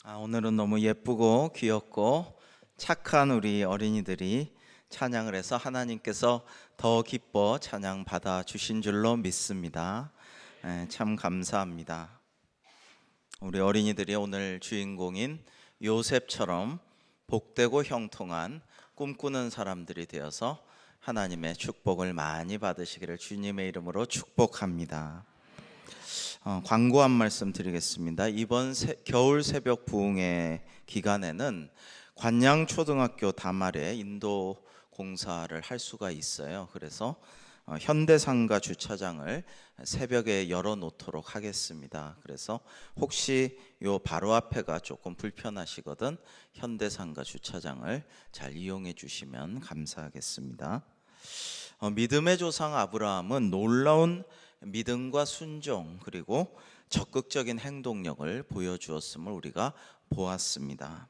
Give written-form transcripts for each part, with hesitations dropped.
오늘은 너무 예쁘고 귀엽고 착한 우리 어린이들이 찬양을 해서 하나님께서 더 기뻐 찬양 받아 주신 줄로 믿습니다. 참 감사합니다. 우리 어린이들이 오늘 주인공인 요셉처럼 복되고 형통한 꿈꾸는 사람들이 되어서 하나님의 축복을 많이 받으시기를 주님의 이름으로 축복합니다. 광고 한 말씀 드리겠습니다. 이번 겨울 새벽 부흥회 기간에는 관양초등학교 담알에 인도 공사를 할 수가 있어요. 그래서 현대상가 주차장을 새벽에 열어놓도록 하겠습니다. 그래서 혹시 요 바로 앞에가 조금 불편하시거든 현대상가 주차장을 잘 이용해 주시면 감사하겠습니다. 믿음의 조상 아브라함은 놀라운 믿음과 순종 그리고 적극적인 행동력을 보여주었음을 우리가 보았습니다.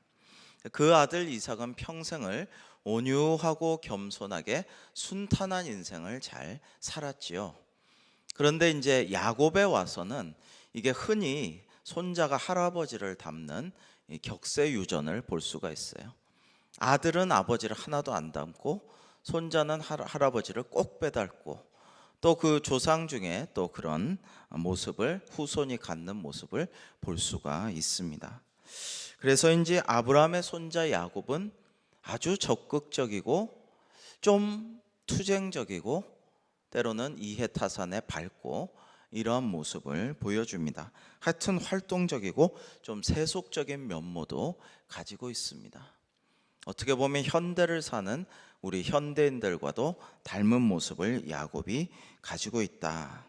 그 아들 이삭은 평생을 온유하고 겸손하게 순탄한 인생을 잘 살았지요. 그런데 이제 야곱에 와서는 이게 흔히 손자가 할아버지를 닮는 격세유전을 볼 수가 있어요. 아들은 아버지를 하나도 안 닮고 손자는 할아버지를 꼭 빼닮고 또 그 조상 중에 또 그런 모습을 후손이 갖는 모습을 볼 수가 있습니다. 그래서인지 아브라함의 손자 야곱은 아주 적극적이고 좀 투쟁적이고 때로는 이해타산에 밝고 이러한 모습을 보여줍니다. 하여튼 활동적이고 좀 세속적인 면모도 가지고 있습니다. 어떻게 보면 현대를 사는 우리 현대인들과도 닮은 모습을 야곱이 가지고 있다.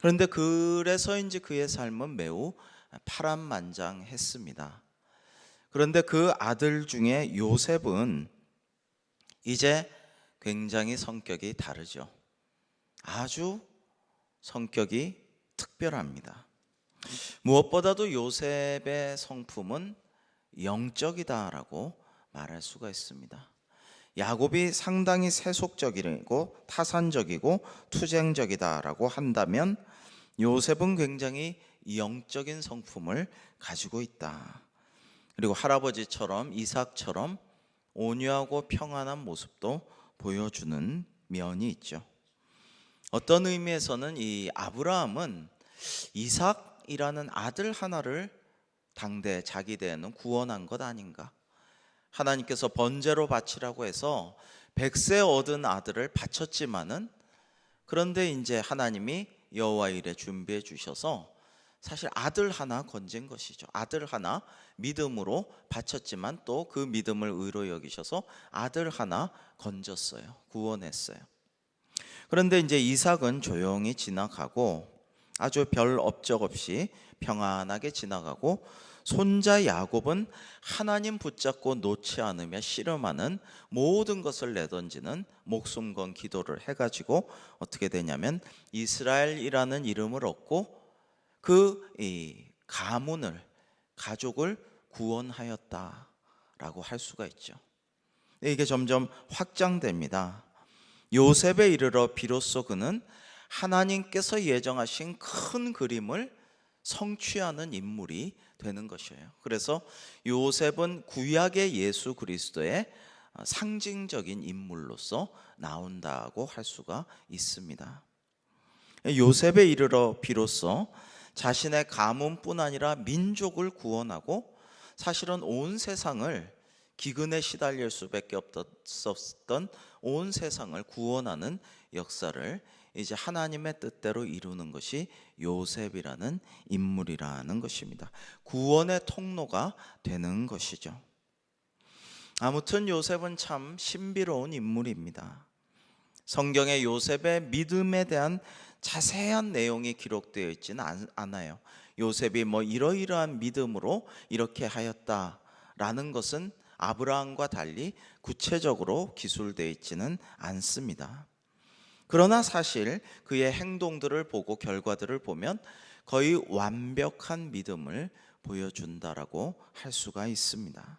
그런데 그래서인지 그의 삶은 매우 파란만장했습니다. 그런데 그 아들 중에 요셉은 이제 굉장히 성격이 다르죠. 아주 성격이 특별합니다. 무엇보다도 요셉의 성품은 영적이다라고 말할 수가 있습니다. 야곱이 상당히 세속적이고 타산적이고 투쟁적이다라고 한다면 요셉은 굉장히 영적인 성품을 가지고 있다. 그리고 할아버지처럼 이삭처럼 온유하고 평안한 모습도 보여주는 면이 있죠. 어떤 의미에서는 이 아브라함은 이삭이라는 아들 하나를 당대 자기 대에는 구원한 것 아닌가. 하나님께서 번제로 바치라고 해서 100세 얻은 아들을 바쳤지만은 그런데 이제 하나님이 여호와 일에 준비해 주셔서 사실 아들 하나 건진 것이죠. 아들 하나 믿음으로 바쳤지만 또 그 믿음을 의로 여기셔서 아들 하나 건졌어요. 구원했어요. 그런데 이제 이삭은 조용히 지나가고 아주 별 업적 없이 평안하게 지나가고 손자 야곱은 하나님 붙잡고 놓지 않으며 씨름하는 모든 것을 내던지는 목숨 건 기도를 해가지고 어떻게 되냐면 이스라엘이라는 이름을 얻고 그 가족을 구원하였다라고 할 수가 있죠. 이게 점점 확장됩니다. 요셉에 이르러 비로소 그는 하나님께서 예정하신 큰 그림을 성취하는 인물이 되는 것이에요. 그래서 요셉은 구약의 예수 그리스도의 상징적인 인물로서 나온다고 할 수가 있습니다. 요셉에 이르러 비로소 자신의 가문뿐 아니라 민족을 구원하고 사실은 온 세상을 기근에 시달릴 수밖에 없었던 온 세상을 구원하는 역사를 이제 하나님의 뜻대로 이루는 것이 요셉이라는 인물이라는 것입니다. 구원의 통로가 되는 것이죠. 아무튼 요셉은 참 신비로운 인물입니다. 성경에 요셉의 믿음에 대한 자세한 내용이 기록되어 있지는 않아요. 요셉이 이러이러한 믿음으로 이렇게 하였다라는 것은 아브라함과 달리 구체적으로 기술되어 있지는 않습니다. 그러나 사실 그의 행동들을 보고 결과들을 보면 거의 완벽한 믿음을 보여준다라고 할 수가 있습니다.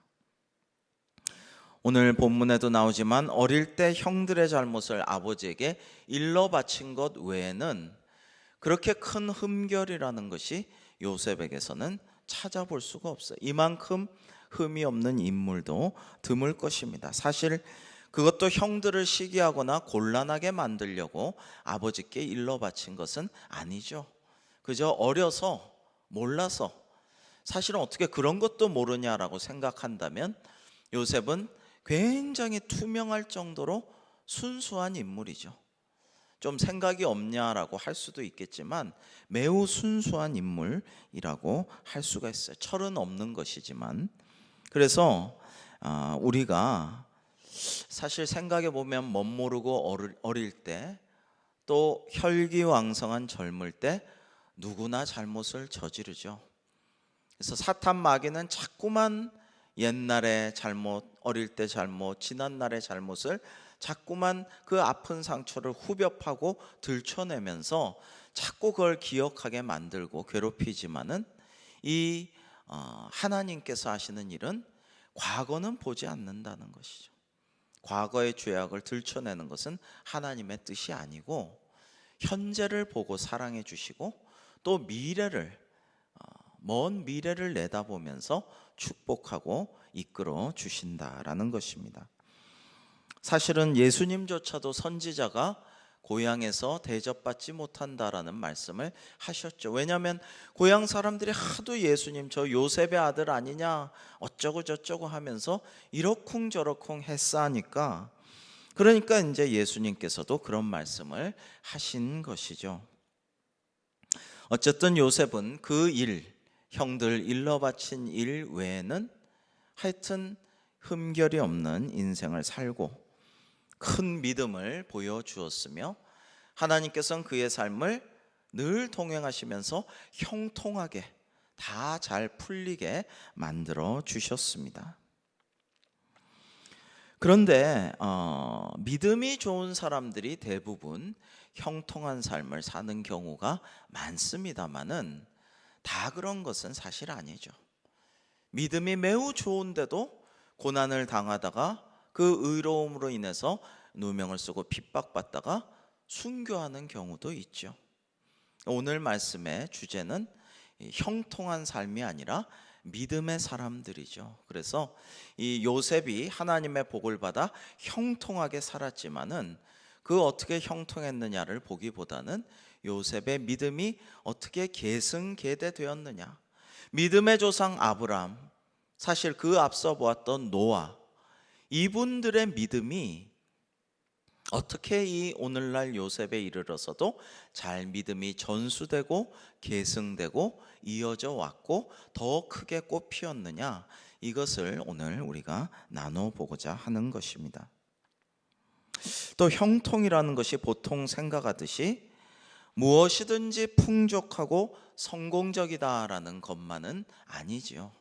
오늘 본문에도 나오지만 어릴 때 형들의 잘못을 아버지에게 일러 바친 것 외에는 그렇게 큰 흠결이라는 것이 요셉에게서는 찾아볼 수가 없어요. 이만큼 흠이 없는 인물도 드물 것입니다. 사실 그것도 형들을 시기하거나 곤란하게 만들려고 아버지께 일러 바친 것은 아니죠. 그저 어려서 몰라서, 사실은 어떻게 그런 것도 모르냐라고 생각한다면 요셉은 굉장히 투명할 정도로 순수한 인물이죠. 좀 생각이 없냐라고 할 수도 있겠지만 매우 순수한 인물이라고 할 수가 있어요. 철은 없는 것이지만. 그래서 우리가 사실 생각해 보면 멋모르고 어릴 때, 또 혈기왕성한 젊을 때 누구나 잘못을 저지르죠. 그래서 사탄 마귀는 자꾸만 옛날의 잘못, 어릴 때 잘못, 지난날의 잘못을 자꾸만 그 아픈 상처를 후벼 파고 들춰내면서 자꾸 그걸 기억하게 만들고 괴롭히지만은 이 하나님께서 하시는 일은 과거는 보지 않는다는 것이죠. 과거의 죄악을 들춰내는 것은 하나님의 뜻이 아니고 현재를 보고 사랑해 주시고 또 미래를, 먼 미래를 내다보면서 축복하고 이끌어 주신다라는 것입니다. 사실은 예수님조차도 선지자가 고향에서 대접받지 못한다라는 말씀을 하셨죠. 왜냐하면 고향 사람들이 하도 예수님 저 요셉의 아들 아니냐 어쩌고 저쩌고 하면서 이러쿵저러쿵 했사니까, 그러니까 이제 예수님께서도 그런 말씀을 하신 것이죠. 어쨌든 요셉은 그 일, 형들 일러 바친 일 외에는 하여튼 흠결이 없는 인생을 살고 큰 믿음을 보여주었으며 하나님께서는 그의 삶을 늘 동행하시면서 형통하게 다 잘 풀리게 만들어 주셨습니다. 그런데 믿음이 좋은 사람들이 대부분 형통한 삶을 사는 경우가 많습니다만은 다 그런 것은 사실 아니죠. 믿음이 매우 좋은데도 고난을 당하다가 그 의로움으로 인해서 누명을 쓰고 핍박받다가 순교하는 경우도 있죠. 오늘 말씀의 주제는 형통한 삶이 아니라 믿음의 사람들이죠. 그래서 이 요셉이 하나님의 복을 받아 형통하게 살았지만은 그 어떻게 형통했느냐를 보기보다는 요셉의 믿음이 어떻게 계승계대되었느냐, 믿음의 조상 아브람, 사실 그 앞서 보았던 노아, 이분들의 믿음이 어떻게 이 오늘날 요셉에 이르러서도 잘 믿음이 전수되고 계승되고 이어져 왔고 더 크게 꽃피었느냐, 이것을 오늘 우리가 나눠보고자 하는 것입니다. 또 형통이라는 것이 보통 생각하듯이 무엇이든지 풍족하고 성공적이다라는 것만은 아니지요.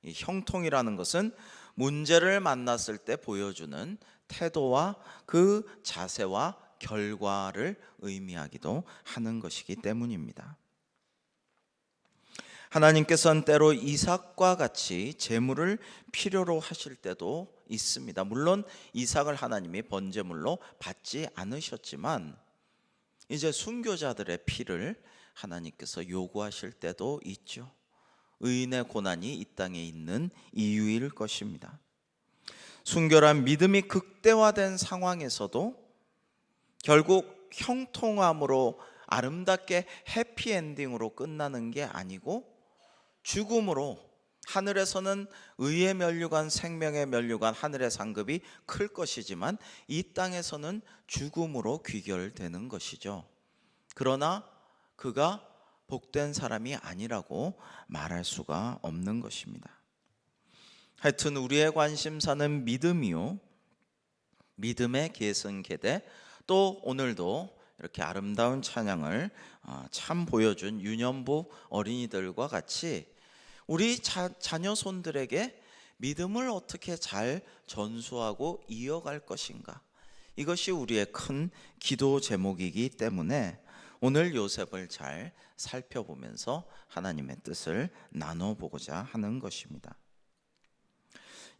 이 형통이라는 것은 문제를 만났을 때 보여주는 태도와 그 자세와 결과를 의미하기도 하는 것이기 때문입니다. 하나님께서는 때로 이삭과 같이 재물을 필요로 하실 때도 있습니다. 물론 이삭을 하나님이 번제물로 받지 않으셨지만 이제 순교자들의 피를 하나님께서 요구하실 때도 있죠. 의인의 고난이 이 땅에 있는 이유일 것입니다. 순결한 믿음이 극대화된 상황에서도 결국 형통함으로 아름답게 해피엔딩으로 끝나는 게 아니고 죽음으로, 하늘에서는 의의 면류관, 생명의 면류관, 하늘의 상급이 클 것이지만 이 땅에서는 죽음으로 귀결되는 것이죠. 그러나 그가 복된 사람이 아니라고 말할 수가 없는 것입니다. 하여튼 우리의 관심사는 믿음이요, 믿음의 계승계대, 또 오늘도 이렇게 아름다운 찬양을 참 보여준 유년부 어린이들과 같이 우리 자녀 손들에게 믿음을 어떻게 잘 전수하고 이어갈 것인가, 이것이 우리의 큰 기도 제목이기 때문에 오늘 요셉을 잘 살펴보면서 하나님의 뜻을 나눠보고자 하는 것입니다.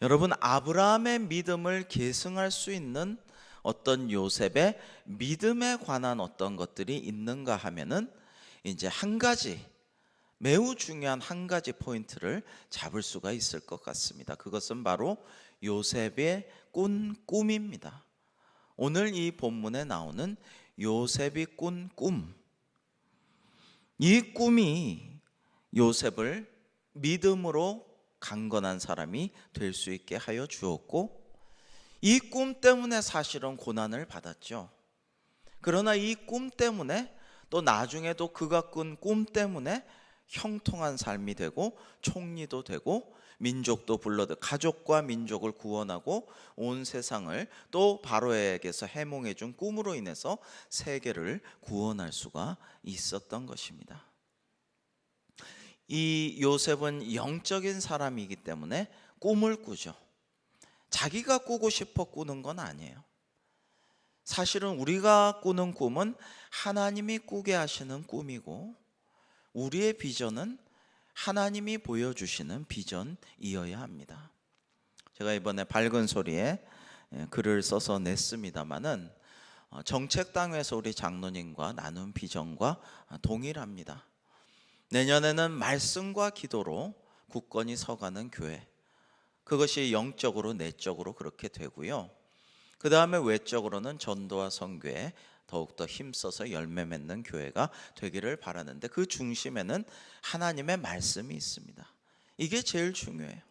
여러분, 아브라함의 믿음을 계승할 수 있는 어떤 요셉의 믿음에 관한 어떤 것들이 있는가 하면은 이제 한 가지 매우 중요한 한 가지 포인트를 잡을 수가 있을 것 같습니다. 그것은 바로 요셉의 꾼 꿈입니다. 오늘 이 본문에 나오는 요셉이 꾼 꿈, 이 꿈이 요셉을 믿음으로 강건한 사람이 될 수 있게 하여 주었고, 이 꿈 때문에 사실은 고난을 받았죠. 그러나 이 꿈 때문에 또 나중에도 그가 꾼 꿈 때문에 형통한 삶이 되고 총리도 되고 민족도 불러들 가족과 민족을 구원하고 온 세상을 또 바로에게서 해몽해 준 꿈으로 인해서 세계를 구원할 수가 있었던 것입니다. 이 요셉은 영적인 사람이기 때문에 꿈을 꾸죠. 자기가 꾸고 싶어 꾸는 건 아니에요. 사실은 우리가 꾸는 꿈은 하나님이 꾸게 하시는 꿈이고, 우리의 비전은 하나님이 보여주시는 비전이어야 합니다. 제가 이번에 밝은 소리에 글을 써서 냈습니다마는 정책당에서 우리 장로님과 나눈 비전과 동일합니다. 내년에는 말씀과 기도로 굳건히 서가는 교회, 그것이 영적으로 내적으로 그렇게 되고요. 그 다음에 외적으로는 전도와 선교에 더욱더 힘써서 열매 맺는 교회가 되기를 바라는데, 그 중심에는 하나님의 말씀이 있습니다. 이게 제일 중요해요.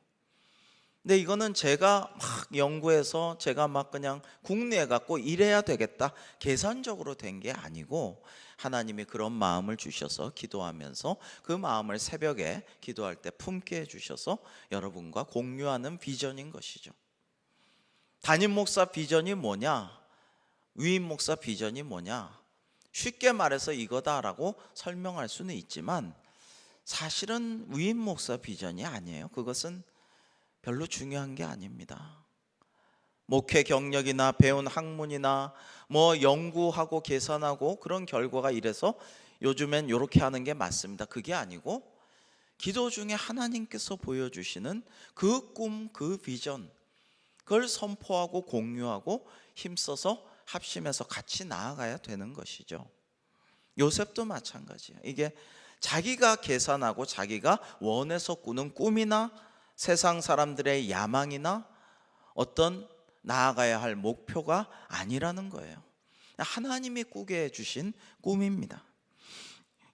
근데 이거는 제가 막 연구해서 제가 막 그냥 궁리해 갖고 이래야 되겠다 계산적으로 된 게 아니고, 하나님이 그런 마음을 주셔서 기도하면서 그 마음을 새벽에 기도할 때 품게 해주셔서 여러분과 공유하는 비전인 것이죠. 담임 목사 비전이 뭐냐? 위임 목사 비전이 뭐냐? 쉽게 말해서 이거다라고 설명할 수는 있지만 사실은 위임 목사 비전이 아니에요. 그것은 별로 중요한 게 아닙니다. 목회 경력이나 배운 학문이나 뭐 연구하고 계산하고 그런 결과가 이래서 요즘엔 이렇게 하는 게 맞습니다. 그게 아니고 기도 중에 하나님께서 보여주시는 그 꿈, 그 비전, 그걸 선포하고 공유하고 힘써서 합심해서 같이 나아가야 되는 것이죠. 요셉도 마찬가지예요. 이게 자기가 계산하고 자기가 원해서 꾸는 꿈이나 세상 사람들의 야망이나 어떤 나아가야 할 목표가 아니라는 거예요. 하나님이 꾸게 해주신 꿈입니다.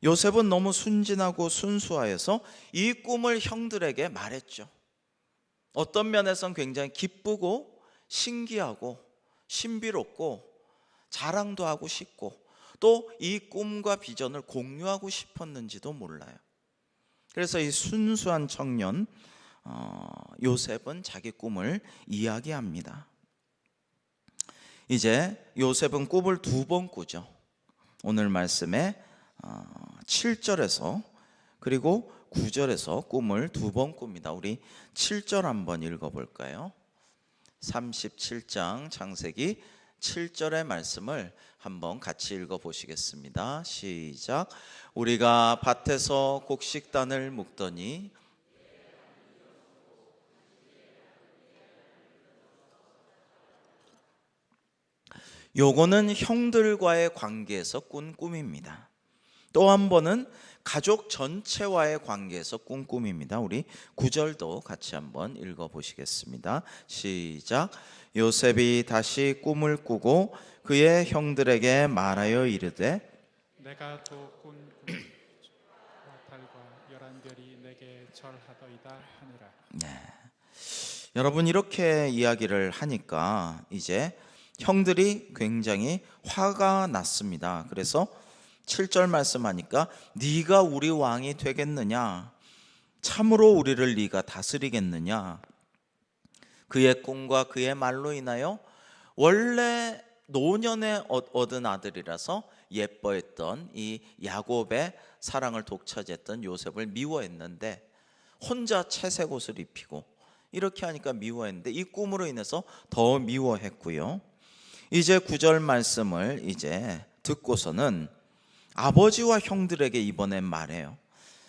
요셉은 너무 순진하고 순수하여서 이 꿈을 형들에게 말했죠. 어떤 면에서는 굉장히 기쁘고 신기하고 신비롭고 자랑도 하고 싶고 또 이 꿈과 비전을 공유하고 싶었는지도 몰라요. 그래서 이 순수한 청년 요셉은 자기 꿈을 이야기합니다. 이제 요셉은 꿈을 2번 꾸죠. 오늘 말씀에 7절에서 그리고 9절에서 꿈을 2번 꿉니다. 우리 7절 한번 읽어볼까요? 37장 창세기 7절의 말씀을 한번 같이 읽어보시겠습니다. 시작. 우리가 밭에서 곡식단을 묶더니 요거는 형들과의 관계에서 꾼 꿈입니다. 또 한 번은 가족 전체와의 관계에서 꾼 꿈입니다. 우리 9절도 같이 한번 읽어보시겠습니다. 시작. 요셉이 다시 꿈을 꾸고 그의 형들에게 말하여 이르되 내가 또 꾼 꿈은 달과 11별이 내게 절하더이다 하니라. 네. 여러분 이렇게 이야기를 하니까 이제 형들이 굉장히 화가 났습니다. 그래서 7절 말씀하니까 네가 우리 왕이 되겠느냐? 참으로 우리를 네가 다스리겠느냐? 그의 꿈과 그의 말로 인하여 원래 노년에 얻은 아들이라서 예뻐했던 이 야곱의 사랑을 독차지했던 요셉을 미워했는데 혼자 채색 옷을 입히고 이렇게 하니까 미워했는데 이 꿈으로 인해서 더 미워했고요. 이제 9절 말씀을 이제 듣고서는 아버지와 형들에게 이번엔 말해요.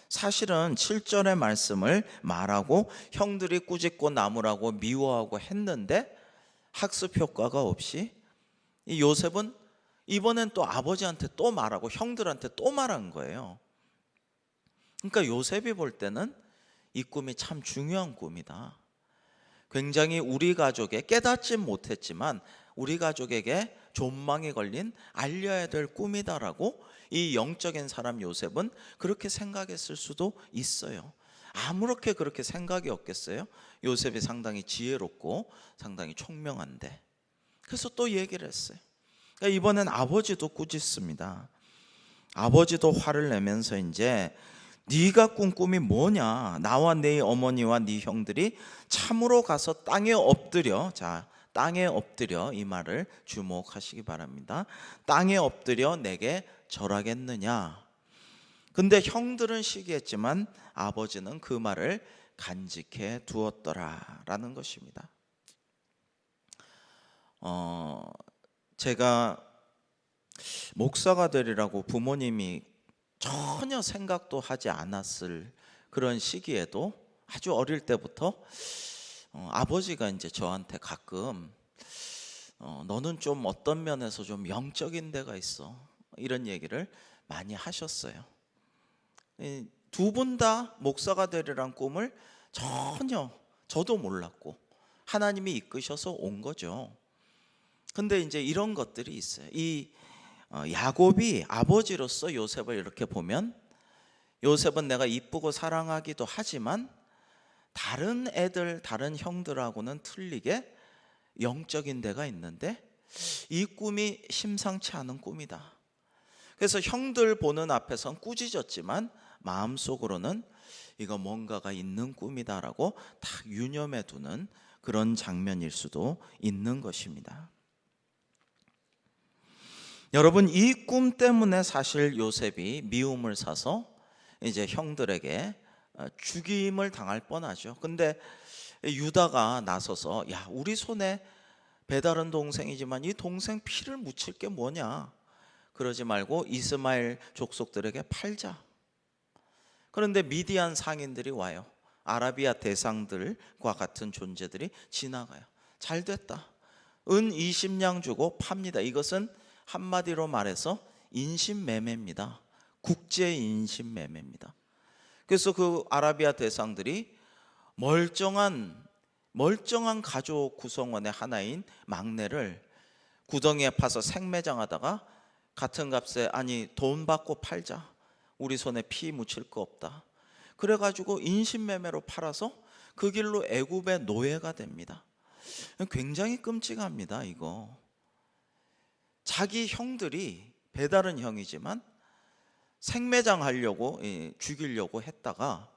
사실은 7절의 말씀을 말하고 형들이 꾸짖고 나무라고 미워하고 했는데 학습 효과가 없이 이 요셉은 이번엔 또 아버지한테 또 말하고 형들한테 또 말한 거예요. 그러니까 요셉이 볼 때는 이 꿈이 참 중요한 꿈이다. 굉장히 우리 가족에 깨닫지 못했지만 우리 가족에게 존망이 걸린 알려야 될 꿈이다라고 이 영적인 사람 요셉은 그렇게 생각했을 수도 있어요. 아무렇게 그렇게 생각이 없겠어요? 요셉이 상당히 지혜롭고 상당히 총명한데. 그래서 또 얘기를 했어요. 그러니까 이번엔 아버지도 꾸짖습니다. 아버지도 화를 내면서 이제 네가 꾼 꿈이 뭐냐? 나와 네 어머니와 네 형들이 참으로 가서 땅에 엎드려. 자, 땅에 엎드려, 이 말을 주목하시기 바랍니다. 땅에 엎드려 내게 절하겠느냐? 근데 형들은 시기했지만 아버지는 그 말을 간직해 두었더라라는 것입니다. 제가 목사가 되리라고 부모님이 전혀 생각도 하지 않았을 그런 시기에도 아주 어릴 때부터 아버지가 이제 저한테 가끔 너는 좀 어떤 면에서 좀 영적인 데가 있어, 이런 얘기를 많이 하셨어요. 두 분 다 목사가 되리란 꿈을 전혀 저도 몰랐고 하나님이 이끄셔서 온 거죠. 근데 이제 이런 것들이 있어요. 이 야곱이 아버지로서 요셉을 이렇게 보면 요셉은 내가 이쁘고 사랑하기도 하지만 다른 애들, 다른 형들하고는 틀리게 영적인 데가 있는데 이 꿈이 심상치 않은 꿈이다. 그래서 형들 보는 앞에선 꾸짖었지만 마음속으로는 이거 뭔가가 있는 꿈이다라고 딱 유념해 두는 그런 장면일 수도 있는 것입니다. 여러분, 이 꿈 때문에 사실 요셉이 미움을 사서 이제 형들에게 죽임을 당할 뻔하죠. 근데 유다가 나서서 야, 우리 손에 배다른 동생이지만 이 동생 피를 묻힐 게 뭐냐, 그러지 말고 이스마엘 족속들에게 팔자. 그런데 미디안 상인들이 와요. 아라비아 대상들과 같은 존재들이 지나가요. 잘 됐다, 은 20냥 주고 팝니다. 이것은 한마디로 말해서 인신매매입니다. 국제 인신매매입니다. 그래서 그 아라비아 대상들이 멀쩡한 가족 구성원의 하나인 막내를 구덩이에 파서 생매장하다가 같은 값에 아니 돈 받고 팔자, 우리 손에 피 묻힐 거 없다, 그래가지고 인신매매로 팔아서 그 길로 애굽의 노예가 됩니다. 굉장히 끔찍합니다. 이거 자기 형들이 배다른 형이지만 생매장하려고 죽이려고 했다가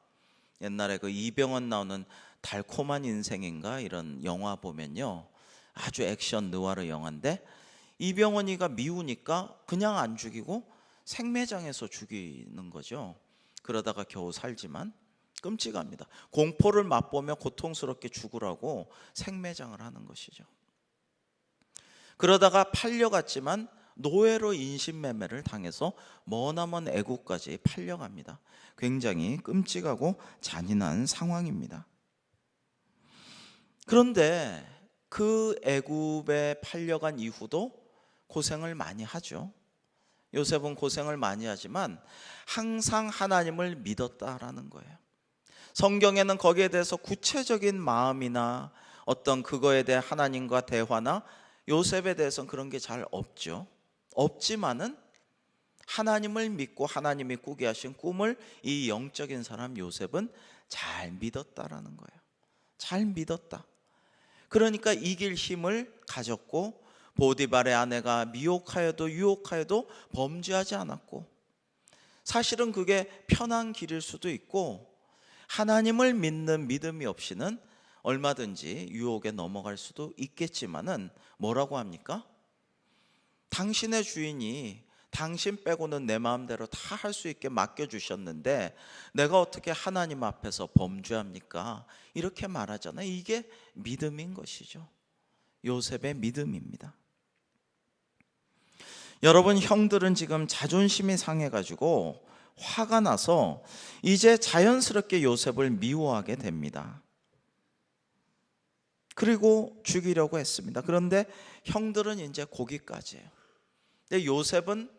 옛날에 그 이병헌 나오는 달콤한 인생인가 이런 영화 보면요, 아주 액션 느와르 영화인데 이병헌이가 미우니까 그냥 안 죽이고 생매장에서 죽이는 거죠. 그러다가 겨우 살지만 끔찍합니다. 공포를 맛보며 고통스럽게 죽으라고 생매장을 하는 것이죠. 그러다가 팔려갔지만 노예로 인신매매를 당해서 머나먼 애국까지 팔려갑니다. 굉장히 끔찍하고 잔인한 상황입니다. 그런데 그 애굽에 팔려간 이후도 고생을 많이 하죠. 요셉은 고생을 많이 하지만 항상 하나님을 믿었다라는 거예요. 성경에는 거기에 대해서 구체적인 마음이나 어떤 그거에 대해 하나님과 대화나 요셉에 대해서는 그런 게 잘 없죠. 없지만은 하나님을 믿고 하나님이 꾸게 하신 꿈을 이 영적인 사람 요셉은 잘 믿었다라는 거예요. 잘 믿었다. 그러니까 이길 힘을 가졌고 보디발의 아내가 미혹하여도 유혹하여도 범죄하지 않았고, 사실은 그게 편한 길일 수도 있고 하나님을 믿는 믿음이 없이는 얼마든지 유혹에 넘어갈 수도 있겠지만은 뭐라고 합니까? 당신의 주인이 당신 빼고는 내 마음대로 다 할 수 있게 맡겨주셨는데 내가 어떻게 하나님 앞에서 범죄합니까? 이렇게 말하잖아요. 이게 믿음인 것이죠. 요셉의 믿음입니다. 여러분, 형들은 지금 자존심이 상해가지고 화가 나서 이제 자연스럽게 요셉을 미워하게 됩니다. 그리고 죽이려고 했습니다. 그런데 형들은 이제 거기까지예요. 근데 요셉은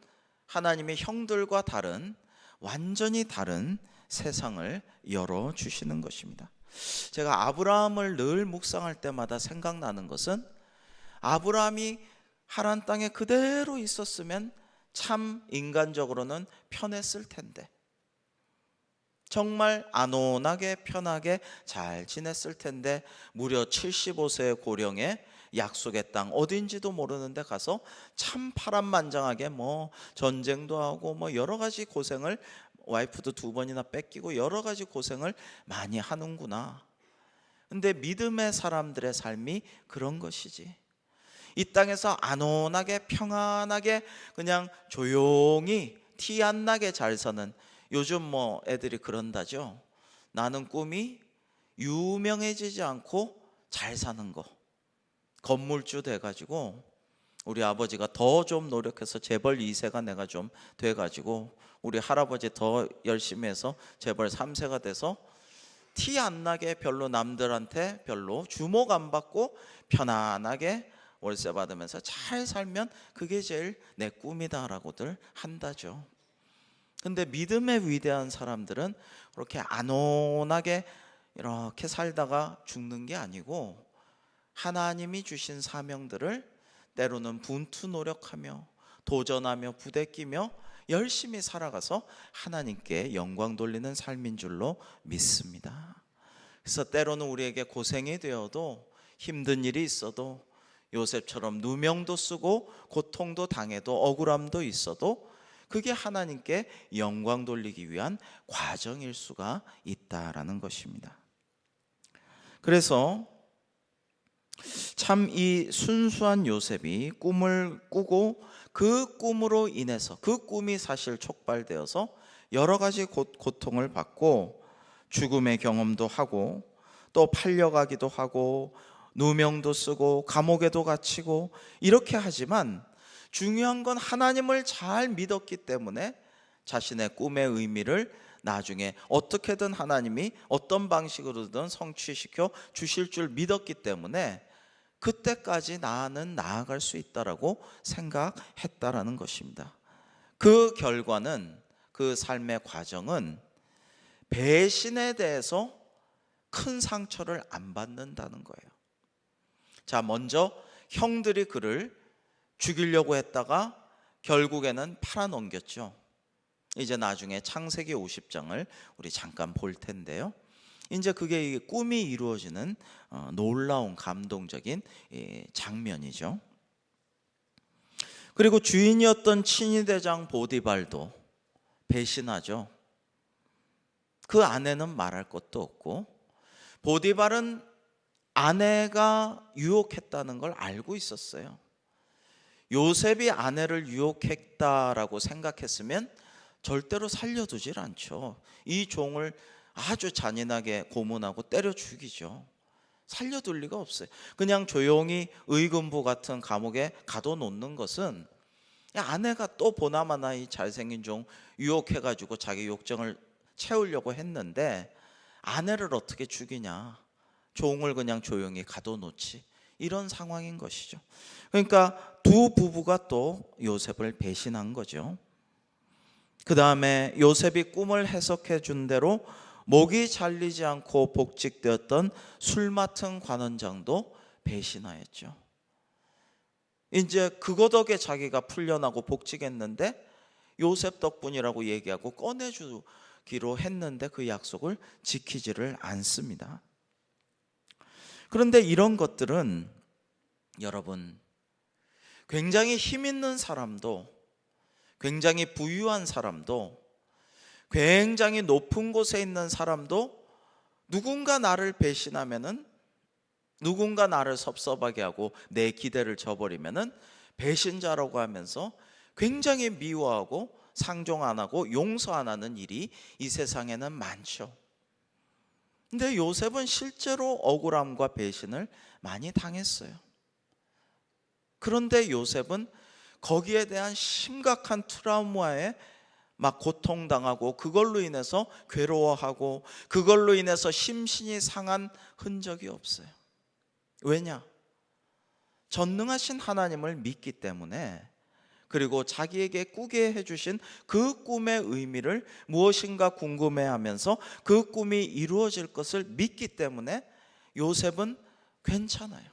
하나님의 형들과 다른, 완전히 다른 세상을 열어주시는 것입니다. 제가 아브라함을 늘 묵상할 때마다 생각나는 것은, 아브라함이 하란 땅에 그대로 있었으면 참 인간적으로는 편했을 텐데, 정말 안온하게 편하게 잘 지냈을 텐데, 무려 75세의 고령에 약속의 땅 어딘지도 모르는데 가서 참 파란만장하게 전쟁도 하고 여러 가지 고생을, 와이프도 2번이나 뺏기고 여러 가지 고생을 많이 하는구나. 근데 믿음의 사람들의 삶이 그런 것이지. 이 땅에서 안온하게 평안하게 그냥 조용히 티 안 나게 잘 사는, 요즘 애들이 그런다죠. 나는 꿈이 유명해지지 않고 잘 사는 거. 건물주 돼가지고, 우리 아버지가 더 좀 노력해서 재벌 2세가 내가 좀 돼가지고, 우리 할아버지 더 열심히 해서 재벌 3세가 돼서 티 안 나게 별로 남들한테 별로 주목 안 받고 편안하게 월세 받으면서 잘 살면 그게 제일 내 꿈이다라고들 한다죠. 근데 믿음의 위대한 사람들은 그렇게 안온하게 이렇게 살다가 죽는 게 아니고, 하나님이 주신 사명들을 때로는 분투 노력하며 도전하며 부대끼며 열심히 살아가서 하나님께 영광 돌리는 삶인 줄로 믿습니다. 그래서 때로는 우리에게 고생이 되어도, 힘든 일이 있어도, 요셉처럼 누명도 쓰고 고통도 당해도 억울함도 있어도 그게 하나님께 영광 돌리기 위한 과정일 수가 있다라는 것입니다. 그래서 참 이 순수한 요셉이 꿈을 꾸고, 그 꿈으로 인해서, 그 꿈이 사실 촉발되어서 여러 가지 고통을 받고 죽음의 경험도 하고, 또 팔려가기도 하고 누명도 쓰고 감옥에도 갇히고 이렇게 하지만, 중요한 건 하나님을 잘 믿었기 때문에 자신의 꿈의 의미를 나중에 어떻게든 하나님이 어떤 방식으로든 성취시켜 주실 줄 믿었기 때문에 그때까지 나는 나아갈 수 있다라고 생각했다라는 것입니다. 그 결과는, 그 삶의 과정은 배신에 대해서 큰 상처를 안 받는다는 거예요. 자, 먼저 형들이 그를 죽이려고 했다가 결국에는 팔아넘겼죠. 이제 나중에 창세기 50장을 우리 잠깐 볼 텐데요. 이제 그게 꿈이 이루어지는 놀라운 감동적인 장면이죠. 그리고 주인이었던 친위대장 보디발도 배신하죠. 그 아내는 말할 것도 없고, 보디발은 아내가 유혹했다는 걸 알고 있었어요. 요셉이 아내를 유혹했다라고 생각했으면 절대로 살려두질 않죠. 이 종을 아주 잔인하게 고문하고 때려 죽이죠. 살려둘 리가 없어요. 그냥 조용히 의금부 같은 감옥에 가둬놓는 것은, 아내가 또 보나마나 이 잘생긴 종 유혹해가지고 자기 욕정을 채우려고 했는데 아내를 어떻게 죽이냐, 종을 그냥 조용히 가둬놓지, 이런 상황인 것이죠. 그러니까 두 부부가 또 요셉을 배신한 거죠. 그 다음에 요셉이 꿈을 해석해 준 대로 목이 잘리지 않고 복직되었던 술 맡은 관원장도 배신하였죠. 이제 그거 덕에 자기가 풀려나고 복직했는데 요셉 덕분이라고 얘기하고 꺼내주기로 했는데 그 약속을 지키지를 않습니다. 그런데 이런 것들은 여러분, 굉장히 힘 있는 사람도, 굉장히 부유한 사람도, 굉장히 높은 곳에 있는 사람도 누군가 나를 배신하면은, 누군가 나를 섭섭하게 하고 내 기대를 저버리면은 배신자라고 하면서 굉장히 미워하고 상종 안 하고 용서 안 하는 일이 이 세상에는 많죠. 근데 요셉은 실제로 억울함과 배신을 많이 당했어요. 그런데 요셉은 거기에 대한 심각한 트라우마에 막 고통당하고 그걸로 인해서 괴로워하고 그걸로 인해서 심신이 상한 흔적이 없어요. 왜냐? 전능하신 하나님을 믿기 때문에 그리고 자기에게 꾸게 해주신 그 꿈의 의미를 무엇인가 궁금해하면서 그 꿈이 이루어질 것을 믿기 때문에 요셉은 괜찮아요.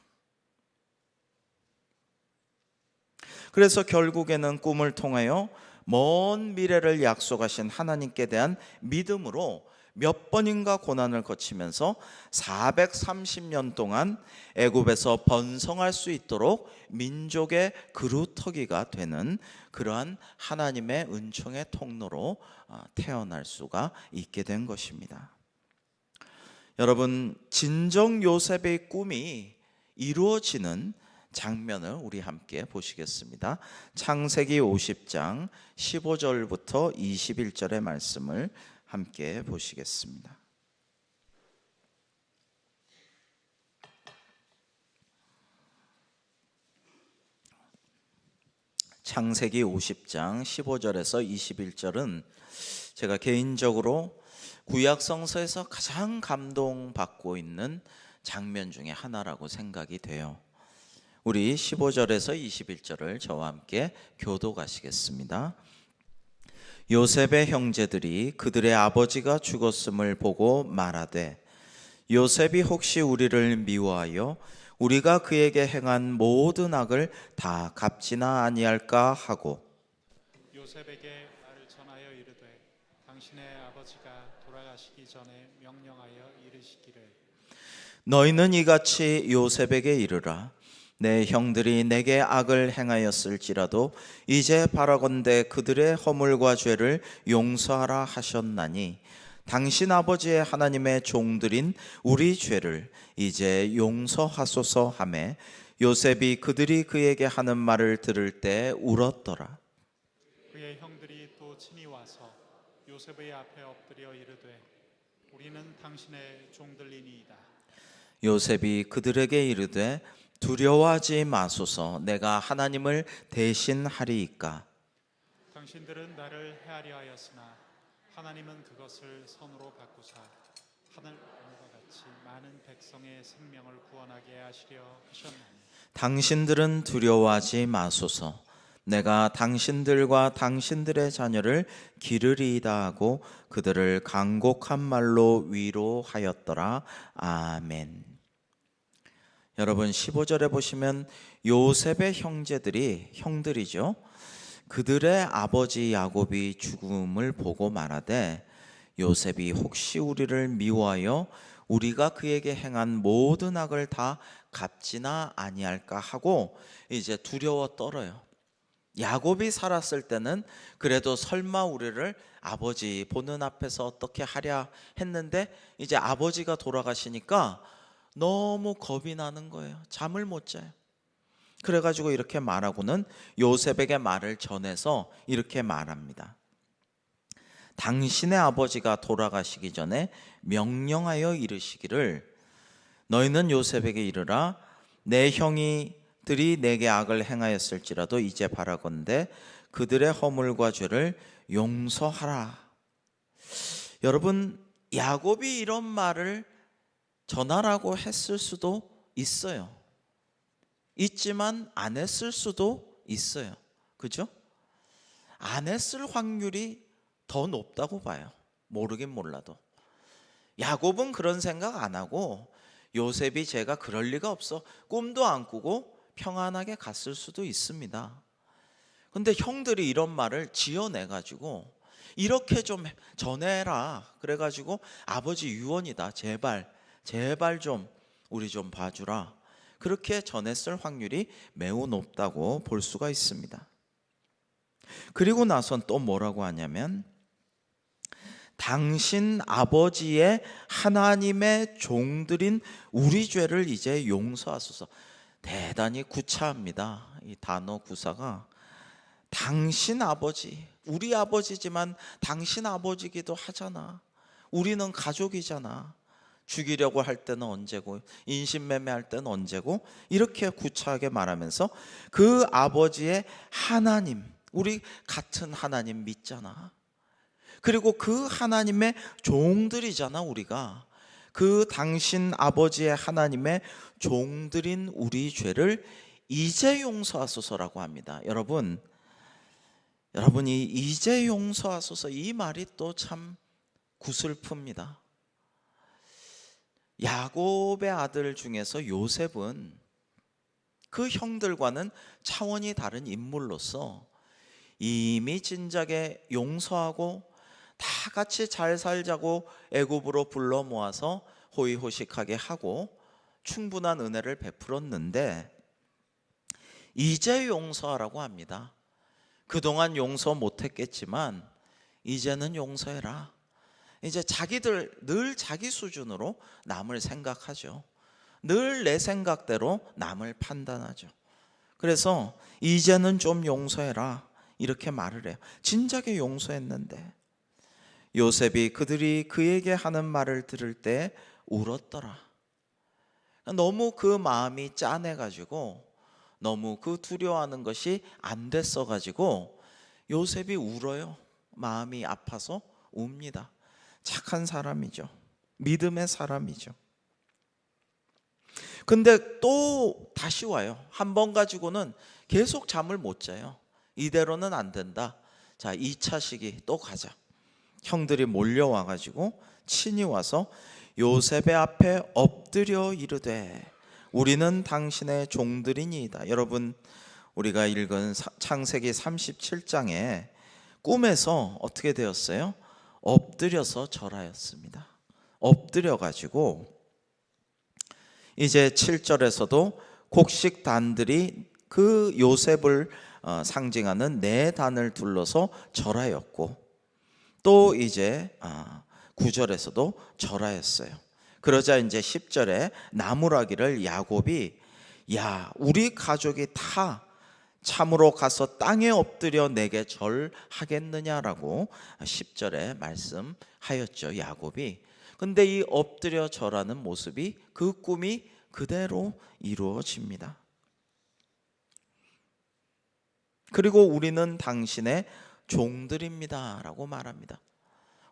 그래서 결국에는 꿈을 통하여 먼 미래를 약속하신 하나님께 대한 믿음으로 몇 번인가 고난을 거치면서 430년 동안 애굽에서 번성할 수 있도록 민족의 그루터기가 되는 그러한 하나님의 은총의 통로로 태어날 수가 있게 된 것입니다. 여러분, 진정 요셉의 꿈이 이루어지는 장면을 우리 함께 보시겠습니다. 창세기 50장 15절부터 21절의 말씀을 함께 보시겠습니다. 창세기 50장 15절에서 21절은 제가 개인적으로 구약 성서에서 가장 감동받고 있는 장면 중에 하나라고 생각이 돼요. 우리 15절에서 21절을 저와 함께 교독하시겠습니다. 요셉의 형제들이 그들의 아버지가 죽었음을 보고 말하되 요셉이 혹시 우리를 미워하여 우리가 그에게 행한 모든 악을 다 갚지나 아니할까 하고 요셉에게 말을 전하여 이르되 당신의 아버지가 돌아가시기 전에 명령하여 이르시기를 너희는 이같이 요셉에게 이르라. 내 형들이 내게 악을 행하였을지라도 이제 바라건대 그들의 허물과 죄를 용서하라 하셨나니 당신 아버지의 하나님의 종들인 우리 죄를 이제 용서하소서 하매 요셉이 그들이 그에게 하는 말을 들을 때 울었더라. 그의 형들이 또 친히 와서 요셉의 앞에 엎드려 이르되 우리는 당신의 종들이니이다. 요셉이 그들에게 이르되 두려워하지 마소서. 내가 하나님을 대신하리이까. 당신들은 나를 해하려 하였으나 하나님은 그것을 선으로 바꾸사 하늘과 같이 많은 백성의 생명을 구원하게 하시려 하셨나니 당신들은 두려워하지 마소서. 내가 당신들과 당신들의 자녀를 기르리이다 하고 그들을 간곡한 말로 위로하였더라. 아멘. 여러분, 15절에 보시면 요셉의 형들이죠. 그들의 아버지 야곱이 죽음을 보고 말하되 요셉이 혹시 우리를 미워하여 우리가 그에게 행한 모든 악을 다 갚지나 아니할까 하고 이제 두려워 떨어요. 야곱이 살았을 때는 그래도 설마 우리를 아버지 보는 앞에서 어떻게 하랴 했는데 이제 아버지가 돌아가시니까 너무 겁이 나는 거예요. 잠을 못 자요. 그래가지고 이렇게 말하고는 요셉에게 말을 전해서 이렇게 말합니다. 당신의 아버지가 돌아가시기 전에 명령하여 이르시기를 너희는 요셉에게 이르라. 내 형이들이 내게 악을 행하였을지라도 이제 바라건대 그들의 허물과 죄를 용서하라. 여러분, 야곱이 이런 말을 전하라고 했을 수도 있어요. 있지만 안 했을 수도 있어요. 그죠? 안 했을 확률이 더 높다고 봐요. 모르긴 몰라도. 야곱은 그런 생각 안 하고 요셉이 제가 그럴 리가 없어 꿈도 안 꾸고 평안하게 갔을 수도 있습니다. 근데 형들이 이런 말을 지어내가지고 이렇게 좀 전해라 그래가지고 아버지 유언이다 제발 좀 우리 좀 봐주라 그렇게 전했을 확률이 매우 높다고 볼 수가 있습니다. 그리고 나선 또 뭐라고 하냐면 당신 아버지의 하나님의 종들인 우리 죄를 이제 용서하소서. 대단히 구차합니다. 이 단어 구사가 당신 아버지, 우리 아버지지만 당신 아버지기도 하잖아. 우리는 가족이잖아. 죽이려고 할 때는 언제고 인신매매할 때는 언제고 이렇게 구차하게 말하면서 그 아버지의 하나님, 우리 같은 하나님 믿잖아. 그리고 그 하나님의 종들이잖아 우리가. 그 당신 아버지의 하나님의 종들인 우리 죄를 이제 용서하소서라고 합니다. 여러분, 여러분이 이제 용서하소서 이 말이 또 참 구슬픕니다. 야곱의 아들 중에서 요셉은 그 형들과는 차원이 다른 인물로서 이미 진작에 용서하고 다 같이 잘 살자고 애굽으로 불러 모아서 호의호식하게 하고 충분한 은혜를 베풀었는데 이제 용서하라고 합니다. 그동안 용서 못했겠지만 이제는 용서해라. 이제 자기들 늘 자기 수준으로 남을 생각하죠. 늘 내 생각대로 남을 판단하죠. 그래서 이제는 좀 용서해라 이렇게 말을 해요. 진작에 용서했는데. 요셉이 그들이 그에게 하는 말을 들을 때 울었더라. 너무 그 마음이 짠해가지고 너무 그 두려워하는 것이 안 됐어가지고 요셉이 울어요. 마음이 아파서 웁니다. 착한 사람이죠. 믿음의 사람이죠. 근데 또 다시 와요. 한 번 가지고는 계속 잠을 못 자요. 이대로는 안 된다. 자, 2차 시기 또 가자. 형들이 몰려와 가지고 친히 와서 요셉의 앞에 엎드려 이르되 우리는 당신의 종들이니이다. 여러분, 우리가 읽은 창세기 37장에 꿈에서 어떻게 되었어요? 엎드려서 절하였습니다. 엎드려 가지고 이제 7절에서도 곡식단들이 그 요셉을 상징하는 네 단을 둘러서 절하였고, 또 이제 9절에서도 절하였어요. 그러자 이제 10절에 나무라기를 야곱이 야 우리 가족이 다 참으로 가서 땅에 엎드려 내게 절하겠느냐라고 10절에 말씀하였죠. 야곱이. 근데 이 엎드려 절하는 모습이 그 꿈이 그대로 이루어집니다. 그리고 우리는 당신의 종들입니다 라고 말합니다.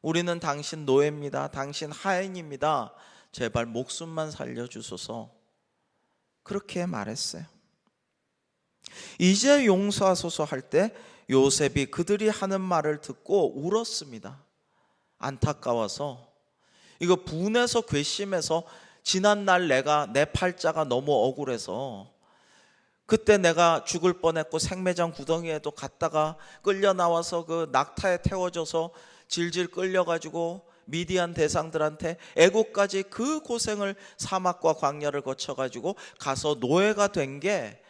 우리는 당신 노예입니다. 당신 하인입니다. 제발 목숨만 살려주소서. 그렇게 말했어요. 이제 용서하소서 할 때 요셉이 그들이 하는 말을 듣고 울었습니다. 안타까워서. 이거 분해서 괘씸해서 지난날 내 팔자가 너무 억울해서 그때 내가 죽을 뻔했고 생매장 구덩이에도 갔다가 끌려 나와서 그 낙타에 태워져서 질질 끌려가지고 미디안 대상들한테 애국까지 그 고생을 사막과 광야를 거쳐가지고 가서 노예가 된 게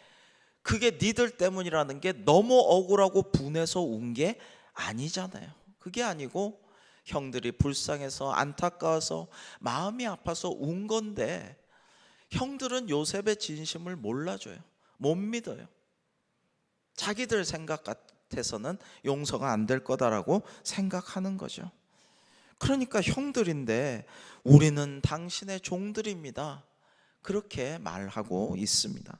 그게 니들 때문이라는 게 너무 억울하고 분해서 운 게 아니잖아요. 그게 아니고 형들이 불쌍해서 안타까워서 마음이 아파서 운 건데 형들은 요셉의 진심을 몰라줘요. 못 믿어요. 자기들 생각 같아서는 용서가 안 될 거다라고 생각하는 거죠. 그러니까 형들인데 우리는 당신의 종들입니다. 그렇게 말하고 있습니다.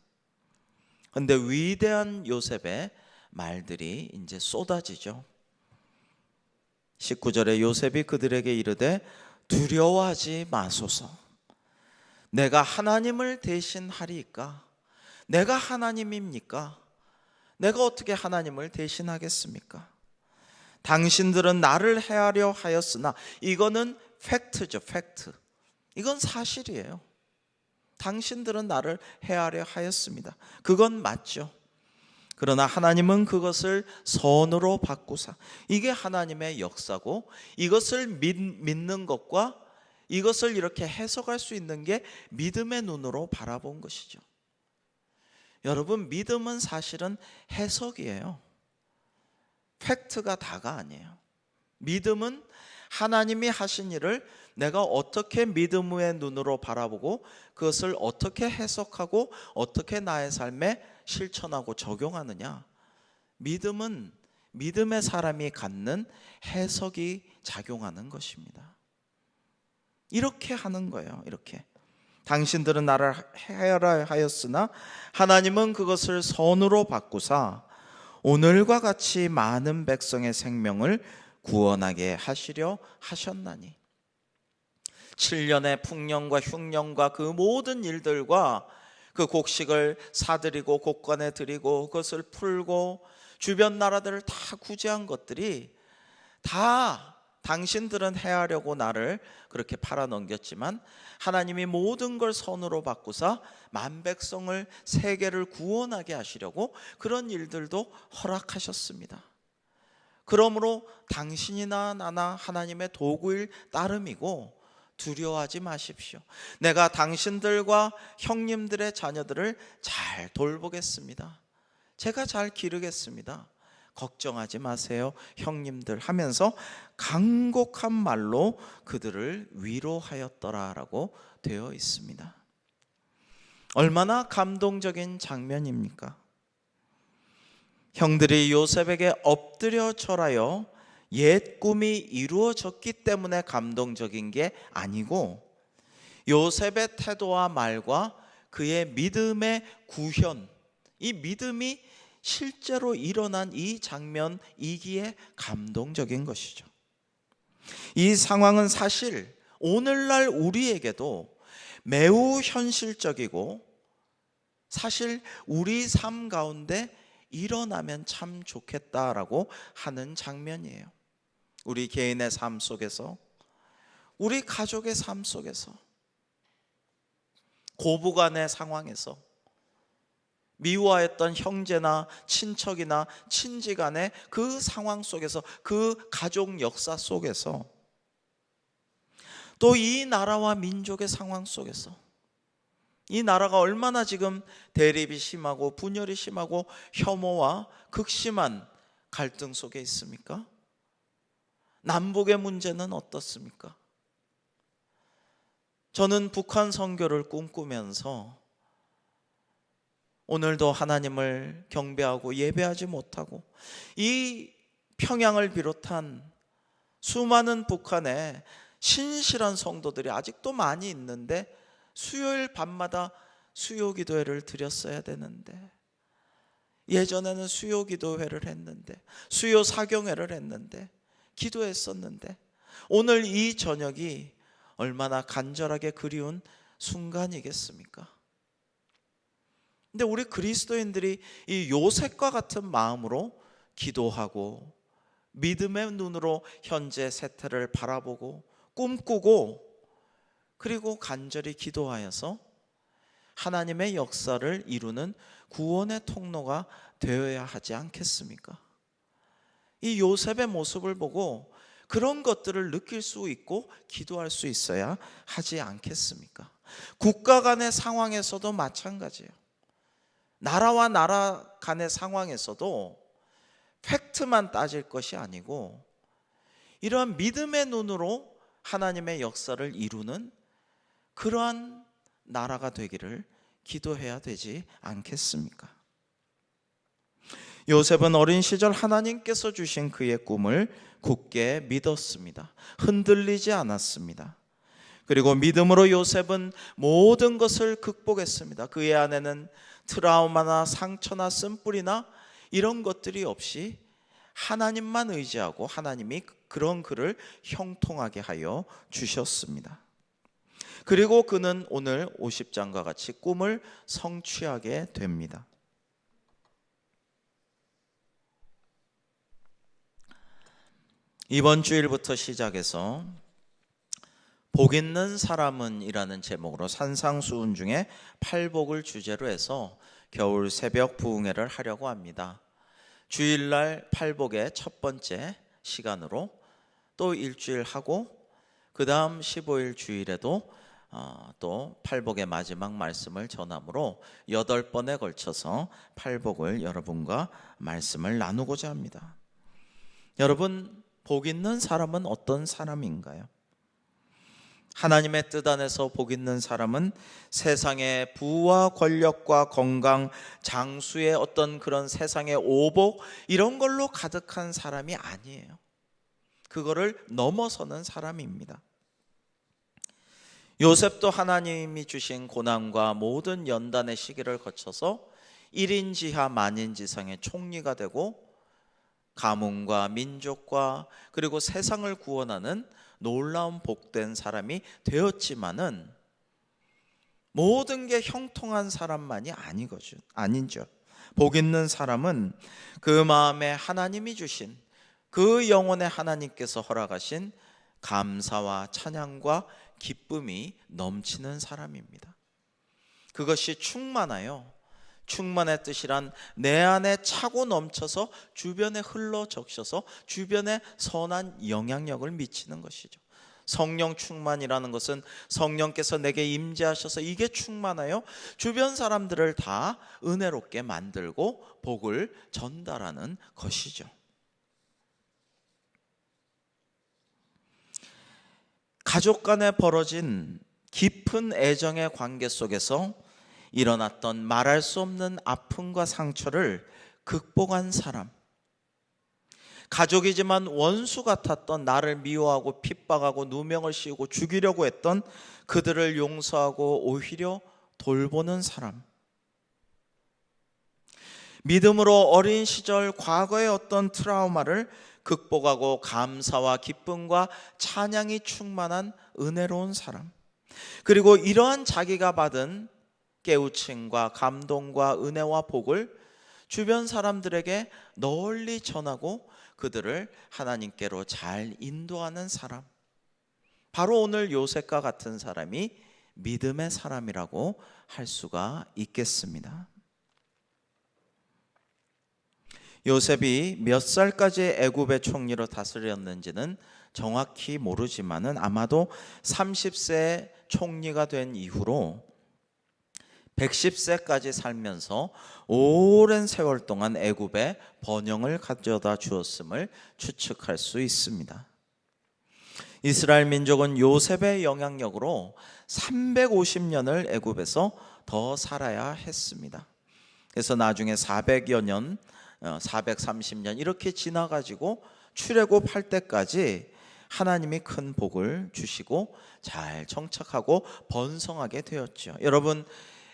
그런데 위대한 요셉의 말들이 이제 쏟아지죠. 19절에 요셉이 그들에게 이르되 두려워하지 마소서. 내가 하나님을 대신하리이까? 내가 하나님입니까? 내가 어떻게 하나님을 대신하겠습니까? 당신들은 나를 해하려 하였으나, 이거는 팩트죠. 팩트. 이건 사실이에요. 당신들은 나를 해하려 하였습니다. 그건 맞죠. 그러나 하나님은 그것을 선으로 바꾸사. 이게 하나님의 역사고, 이것을 믿는 것과 이것을 이렇게 해석할 수 있는 게 믿음의 눈으로 바라본 것이죠. 여러분, 믿음은 사실은 해석이에요. 팩트가 다가 아니에요. 믿음은 하나님이 하신 일을 내가 어떻게 믿음의 눈으로 바라보고 그것을 어떻게 해석하고 어떻게 나의 삶에 실천하고 적용하느냐. 믿음은 믿음의 사람이 갖는 해석이 작용하는 것입니다. 이렇게 하는 거예요. 이렇게. 당신들은 나를 해하라 하였으나 하나님은 그것을 선으로 바꾸사 오늘과 같이 많은 백성의 생명을 구원하게 하시려 하셨나니. 7년의 풍년과 흉년과 그 모든 일들과 그 곡식을 사드리고 곡간에 드리고 그것을 풀고 주변 나라들을 다 구제한 것들이 다 당신들은 해하려고 나를 그렇게 팔아넘겼지만 하나님이 모든 걸 선으로 바꾸사 만백성을 세계를 구원하게 하시려고 그런 일들도 허락하셨습니다. 그러므로 당신이나 나나 하나님의 도구일 따름이고 두려워하지 마십시오. 내가 당신들과 형님들의 자녀들을 잘 돌보겠습니다. 제가 잘 기르겠습니다. 걱정하지 마세요, 형님들 하면서 간곡한 말로 그들을 위로하였더라라고 되어 있습니다. 얼마나 감동적인 장면입니까? 형들이 요셉에게 엎드려 절하여 옛 꿈이 이루어졌기 때문에 감동적인 게 아니고 요셉의 태도와 말과 그의 믿음의 구현, 이 믿음이 실제로 일어난 이 장면이기에 감동적인 것이죠. 이 상황은 사실 오늘날 우리에게도 매우 현실적이고 사실 우리 삶 가운데 일어나면 참 좋겠다라고 하는 장면이에요. 우리 개인의 삶 속에서, 우리 가족의 삶 속에서, 고부간의 상황에서, 미워했던 형제나 친척이나 친지간의 그 상황 속에서, 그 가족 역사 속에서, 또 이 나라와 민족의 상황 속에서 이 나라가 얼마나 지금 대립이 심하고 분열이 심하고 혐오와 극심한 갈등 속에 있습니까? 남북의 문제는 어떻습니까? 저는 북한 선교를 꿈꾸면서 오늘도 하나님을 경배하고 예배하지 못하고 이 평양을 비롯한 수많은 북한의 신실한 성도들이 아직도 많이 있는데 수요일 밤마다 수요기도회를 드렸어야 되는데, 예전에는 수요기도회를 했는데, 수요 사경회를 했는데, 기도했었는데, 오늘 이 저녁이 얼마나 간절하게 그리운 순간이겠습니까? 근데 우리 그리스도인들이 이 요셉과 같은 마음으로 기도하고 믿음의 눈으로 현재 세태를 바라보고 꿈꾸고 그리고 간절히 기도하여서 하나님의 역사를 이루는 구원의 통로가 되어야 하지 않겠습니까? 이 요셉의 모습을 보고 그런 것들을 느낄 수 있고 기도할 수 있어야 하지 않겠습니까? 국가 간의 상황에서도 마찬가지예요. 나라와 나라 간의 상황에서도 팩트만 따질 것이 아니고 이러한 믿음의 눈으로 하나님의 역사를 이루는 그러한 나라가 되기를 기도해야 되지 않겠습니까? 요셉은 어린 시절 하나님께서 주신 그의 꿈을 굳게 믿었습니다. 흔들리지 않았습니다. 그리고 믿음으로 요셉은 모든 것을 극복했습니다. 그의 안에는 트라우마나 상처나 쓴뿌리나 이런 것들이 없이 하나님만 의지하고 하나님이 그런 그를 형통하게 하여 주셨습니다. 그리고 그는 오늘 50장과 같이 꿈을 성취하게 됩니다. 이번 주일부터 시작해서 복 있는 사람은 이라는 제목으로 산상수훈 중에 팔복을 주제로 해서 겨울 새벽 부흥회를 하려고 합니다. 주일날 팔복의 첫 번째 시간으로 또 일주일 하고 그 다음 15일 주일에도 또 팔복의 마지막 말씀을 전함으로 8번에 걸쳐서 팔복을 여러분과 말씀을 나누고자 합니다. 여러분, 복 있는 사람은 어떤 사람인가요? 하나님의 뜻 안에서 복 있는 사람은 세상의 부와 권력과 건강, 장수의 어떤 그런 세상의 오복 이런 걸로 가득한 사람이 아니에요. 그거를 넘어서는 사람입니다. 요셉도 하나님이 주신 고난과 모든 연단의 시기를 거쳐서 1인 지하 만인 지상의 총리가 되고 가문과 민족과 그리고 세상을 구원하는 놀라운 복된 사람이 되었지만은 모든 게 형통한 사람만이 아니죠. 복 있는 사람은 그 마음에 하나님이 주신, 그 영혼에 하나님께서 허락하신 감사와 찬양과 기쁨이 넘치는 사람입니다. 그것이 충만하여, 충만의 뜻이란 내 안에 차고 넘쳐서 주변에 흘러 적셔서 주변에 선한 영향력을 미치는 것이죠. 성령 충만이라는 것은 성령께서 내게 임재하셔서 이게 충만하여 주변 사람들을 다 은혜롭게 만들고 복을 전달하는 것이죠. 가족 간에 벌어진 깊은 애정의 관계 속에서 일어났던 말할 수 없는 아픔과 상처를 극복한 사람, 가족이지만 원수 같았던 나를 미워하고 핍박하고 누명을 씌우고 죽이려고 했던 그들을 용서하고 오히려 돌보는 사람, 믿음으로 어린 시절 과거의 어떤 트라우마를 극복하고 감사와 기쁨과 찬양이 충만한 은혜로운 사람, 그리고 이러한 자기가 받은 깨우침과 감동과 은혜와 복을 주변 사람들에게 널리 전하고 그들을 하나님께로 잘 인도하는 사람, 바로 오늘 요셉과 같은 사람이 믿음의 사람이라고 할 수가 있겠습니다. 요셉이 몇 살까지 애굽의 총리로 다스렸는지는 정확히 모르지만은 아마도 30세 총리가 된 이후로 110세까지 살면서 오랜 세월 동안 애굽에 번영을 가져다 주었음을 추측할 수 있습니다. 이스라엘 민족은 요셉의 영향력으로 350년을 애굽에서 더 살아야 했습니다. 그래서 나중에 400여 년, 430년 이렇게 지나가지고 출애굽할 때까지 하나님이 큰 복을 주시고 잘 정착하고 번성하게 되었죠. 여러분,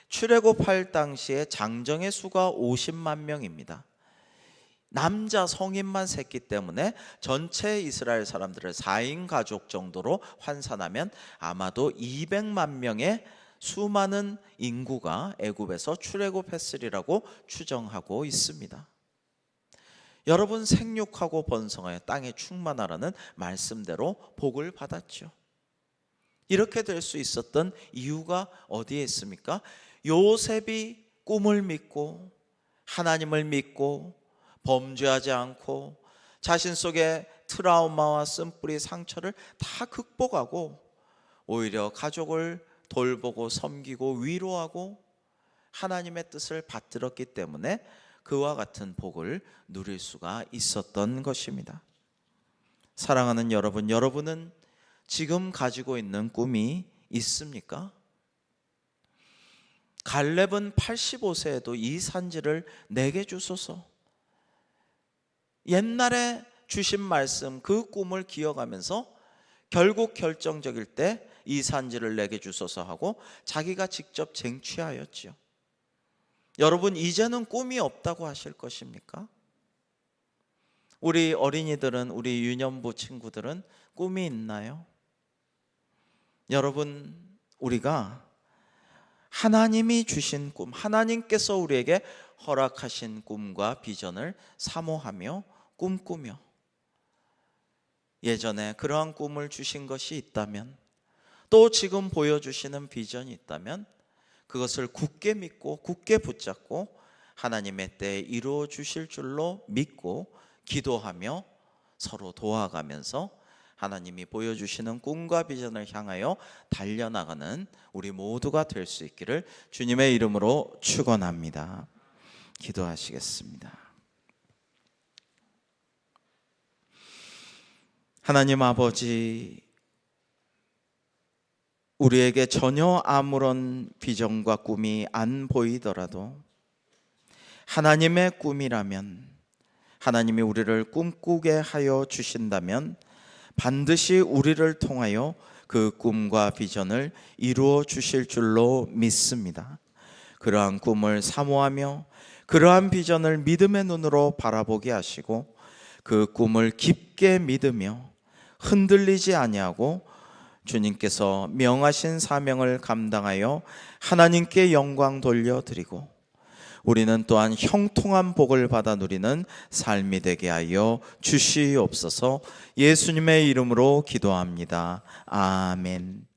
출애굽할 당시에 장정의 수가 50만 명입니다. 남자 성인만 셌기 때문에 전체 이스라엘 사람들을 4인 가족 정도로 환산하면 아마도 200만 명의 수많은 인구가 애굽에서 출애굽했으리라고 추정하고 있습니다. 여러분, 생육하고 번성하여 땅에 충만하라는 말씀대로 복을 받았죠. 이렇게 될 수 있었던 이유가 어디에 있습니까? 요셉이 꿈을 믿고 하나님을 믿고 범죄하지 않고 자신 속에 트라우마와 쓴뿌리 상처를 다 극복하고 오히려 가족을 돌보고 섬기고 위로하고 하나님의 뜻을 받들었기 때문에 그와 같은 복을 누릴 수가 있었던 것입니다. 사랑하는 여러분, 여러분은 지금 가지고 있는 꿈이 있습니까? 갈렙은 85세에도 이 산지를 내게 주소서, 옛날에 주신 말씀 그 꿈을 기억하면서 결국 결정적일 때 이 산지를 내게 주소서 하고 자기가 직접 쟁취하였지요. 여러분, 이제는 꿈이 없다고 하실 것입니까? 우리 어린이들은, 우리 유년부 친구들은 꿈이 있나요? 여러분, 우리가 하나님이 주신 꿈, 하나님께서 우리에게 허락하신 꿈과 비전을 사모하며 꿈꾸며 예전에 그러한 꿈을 주신 것이 있다면, 또 지금 보여주시는 비전이 있다면 그것을 굳게 믿고 굳게 붙잡고 하나님의 때에 이루어 주실 줄로 믿고 기도하며 서로 도와가면서 하나님이 보여주시는 꿈과 비전을 향하여 달려나가는 우리 모두가 될 수 있기를 주님의 이름으로 축원합니다. 기도하시겠습니다. 하나님 아버지, 우리에게 전혀 아무런 비전과 꿈이 안 보이더라도 하나님의 꿈이라면, 하나님이 우리를 꿈꾸게 하여 주신다면 반드시 우리를 통하여 그 꿈과 비전을 이루어 주실 줄로 믿습니다. 그러한 꿈을 사모하며 그러한 비전을 믿음의 눈으로 바라보게 하시고 그 꿈을 깊게 믿으며 흔들리지 아니하고 주님께서 명하신 사명을 감당하여 하나님께 영광 돌려드리고 우리는 또한 형통한 복을 받아 누리는 삶이 되게 하여 주시옵소서. 예수님의 이름으로 기도합니다. 아멘.